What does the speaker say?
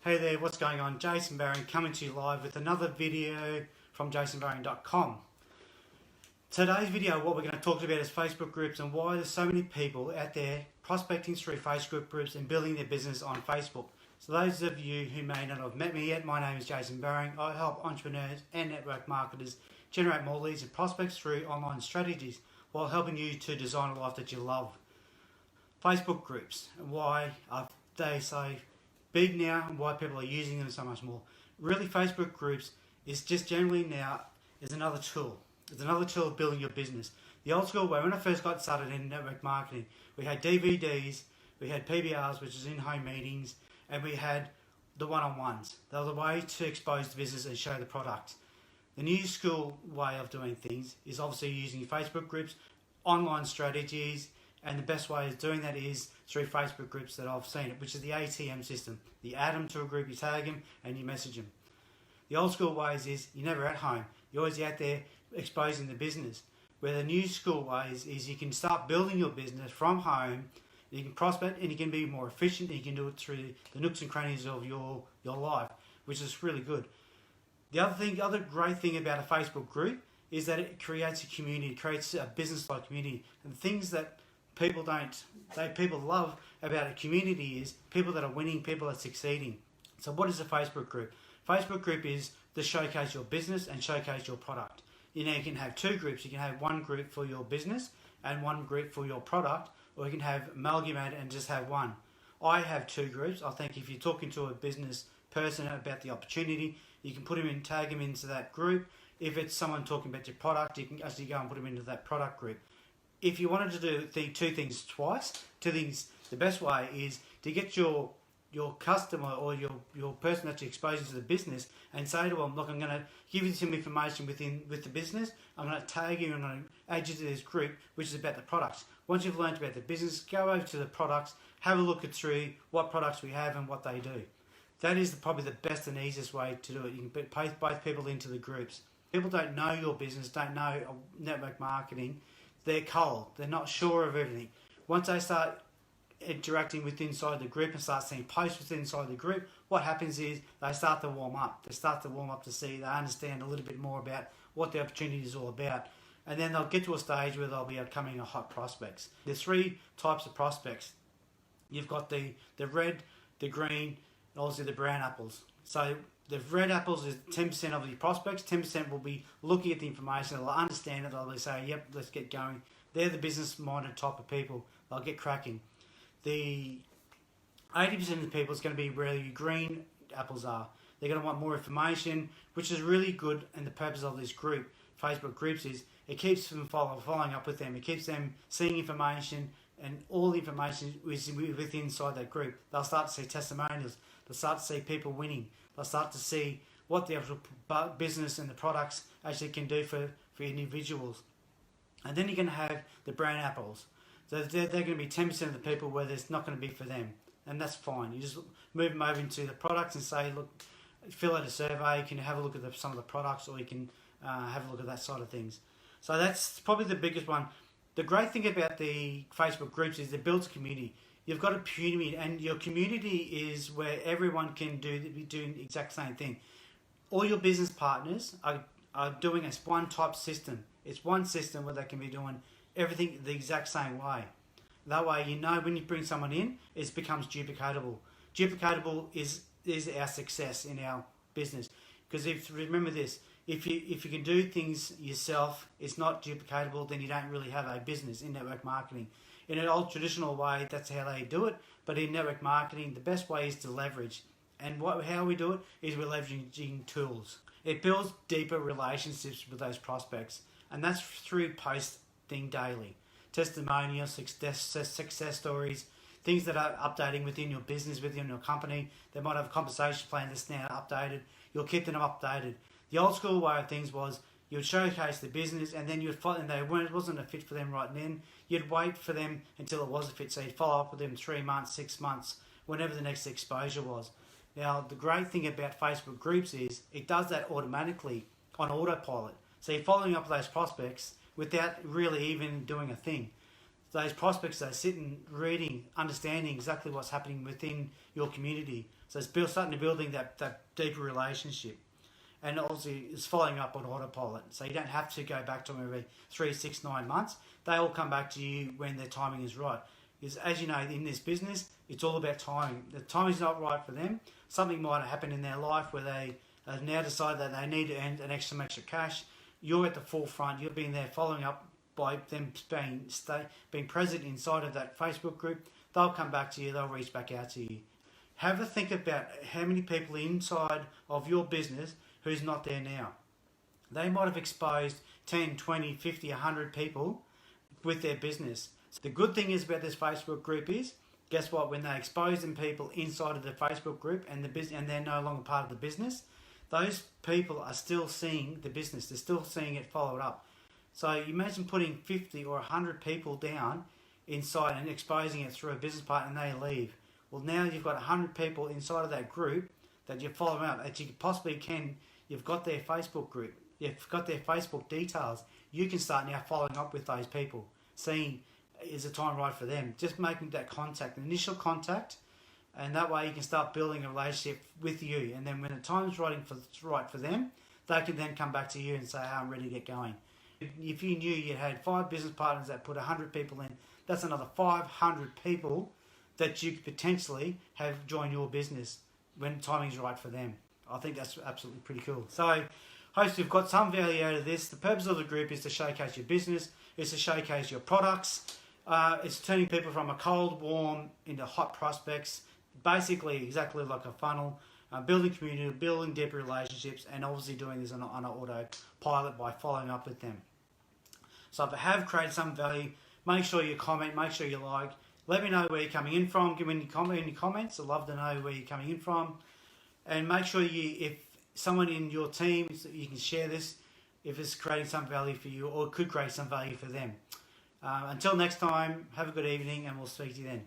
Hey there, what's going on? Jason Barring coming to you live with another video from jasonbarring.com. Today's video, what we're going to talk about is Facebook groups and why there's so many people out there prospecting through Facebook groups and building their business on Facebook. So those of you who may not have met me yet, my name is Jason Barring. I help entrepreneurs and network marketers generate more leads and prospects through online strategies while helping you to design a life that you love. Facebook groups and why they so big now and why people are using them so much more. Really, Facebook groups is just generally now is another tool. It's another tool of building your business. The old school way, when I first got started in network marketing, we had DVDs, we had PBRs, which is in-home meetings, and we had the one-on-ones. They were the way to expose the business and show the product. The new school way of doing things is obviously using Facebook groups, online strategies, and the best way of doing that is through Facebook groups that I've seen it, which is the ATM system. You add them to a group, you tag them, and you message them. The old school ways is you're never at home. You're always out there exposing the business. Where the new school ways is you can start building your business from home, you can prospect and you can be more efficient, and you can do it through the nooks and crannies of your life, which is really good. The other great thing about a Facebook group is that it creates a community, it creates a business-like community. And things that people love about a community is people that are winning, people that are succeeding. So what is a Facebook group? Facebook group is to showcase your business and showcase your product. You can have two groups. You can have one group for your business and one group for your product, or you can have amalgamate and just have one. I have two groups. I think if you're talking to a business person about the opportunity, you can put them in, tag them into that group. If it's someone talking about your product, you can actually go and put them into that product group. If you wanted to do two things twice, the best way is to get your customer or your person that you're exposing to the business and say to them, look, I'm going to give you some information with the business. I'm going to tag you and I'm going to add you to this group, which is about the products. Once you've learned about the business, go over to the products, have a look through what products we have and what they do. That is probably the best and easiest way to do it. You can put both people into the groups. People don't know your business, don't know network marketing. They're cold. They're not sure of everything. Once they start interacting with inside the group and start seeing posts within inside the group, what happens is they start to warm up. They start to warm up to see, they understand a little bit more about what the opportunity is all about. And then they'll get to a stage where they'll be becoming a hot prospects. There's three types of prospects. You've got the red, the green, and also the brown apples. So the red apples is 10% of the prospects. 10% will be looking at the information. They'll understand it. They'll say, yep, let's get going. They're the business-minded type of people. They'll get cracking. The 80% of the people is going to be where your green apples are. They're going to want more information, which is really good. And the purpose of this group, Facebook groups, is it keeps them following up with them. It keeps them seeing information, and all the information is within inside that group. They'll start to see testimonials. They'll start to see people winning. They'll start to see what the actual business and the products actually can do for individuals. And then you're going to have the brown apples. So they're going to be 10% of the people where there's not going to be for them. And that's fine. You just move them over into the products and say, look, fill out a survey. You can have a look at some of the products, or you can have a look at that side of things. So that's probably the biggest one. The great thing about the Facebook groups is it builds a community. You've got a community, and your community is where everyone can be doing the exact same thing. All your business partners are doing a one type system. It's one system where they can be doing everything the exact same way. That way, you know, when you bring someone in, it becomes duplicatable. Duplicatable is our success in our business. Because remember this, if you can do things yourself, it's not duplicatable, then you don't really have a business in network marketing. In an old traditional way, that's how they do it. But in network marketing, the best way is to leverage. And how we do it is we're leveraging tools. It builds deeper relationships with those prospects. And that's through posting daily. Testimonials, success stories, things that are updating within your business, within your company. They might have a compensation plan that's now updated. You'll keep them updated. The old school way of things was you'd showcase the business, and then it wasn't a fit for them right then. You'd wait for them until it was a fit. So you'd follow up with them 3 months, 6 months, whenever the next exposure was. Now, the great thing about Facebook groups is it does that automatically on autopilot. So you're following up with those prospects without really even doing a thing. those prospects that are sitting, reading, understanding exactly what's happening within your community. So it's starting to building that deeper relationship. And obviously it's following up on autopilot. So you don't have to go back to them every 3, 6, 9 months. They all come back to you when their timing is right. Because as you know, in this business, it's all about timing. The timing's not right for them. Something might happen in their life where they have now decided that they need to earn an extra cash. You're at the forefront. You're being there following up by them being present inside of that Facebook group. They'll come back to you. They'll reach back out to you. Have a think about how many people inside of your business who's not there now. They might have exposed 10, 20, 50, 100 people with their business. So the good thing is about this Facebook group is, guess what? When they expose them people inside of the Facebook group and they're no longer part of the business, those people are still seeing the business. They're still seeing it followed up. So you imagine putting 50 or 100 people down inside and exposing it through a business partner and they leave. Well, now you've got 100 people inside of that group that you're following up, that you possibly can. You've got their Facebook group. You've got their Facebook details. You can start now following up with those people, seeing is the time right for them. Just making that contact, an initial contact, and that way you can start building a relationship with you. And then when the time's right for them, they can then come back to you and say, hey, I'm ready to get going. If you knew you had 5 business partners that put 100 people in, that's another 500 people that you could potentially have join your business when timing's right for them. I think that's absolutely pretty cool. So, hope you've got some value out of this. The purpose of the group is to showcase your business, is to showcase your products. It's turning people from a cold, warm into hot prospects. Basically, exactly like a funnel. Building community, building deeper relationships, and obviously doing this on an autopilot by following up with them. So if I have created some value, make sure you comment, make sure you like. Let me know where you're coming in from. Give me any comments. I'd love to know where you're coming in from. And make sure if someone in your team, you can share this if it's creating some value for you or could create some value for them. Until next time, have a good evening and we'll speak to you then.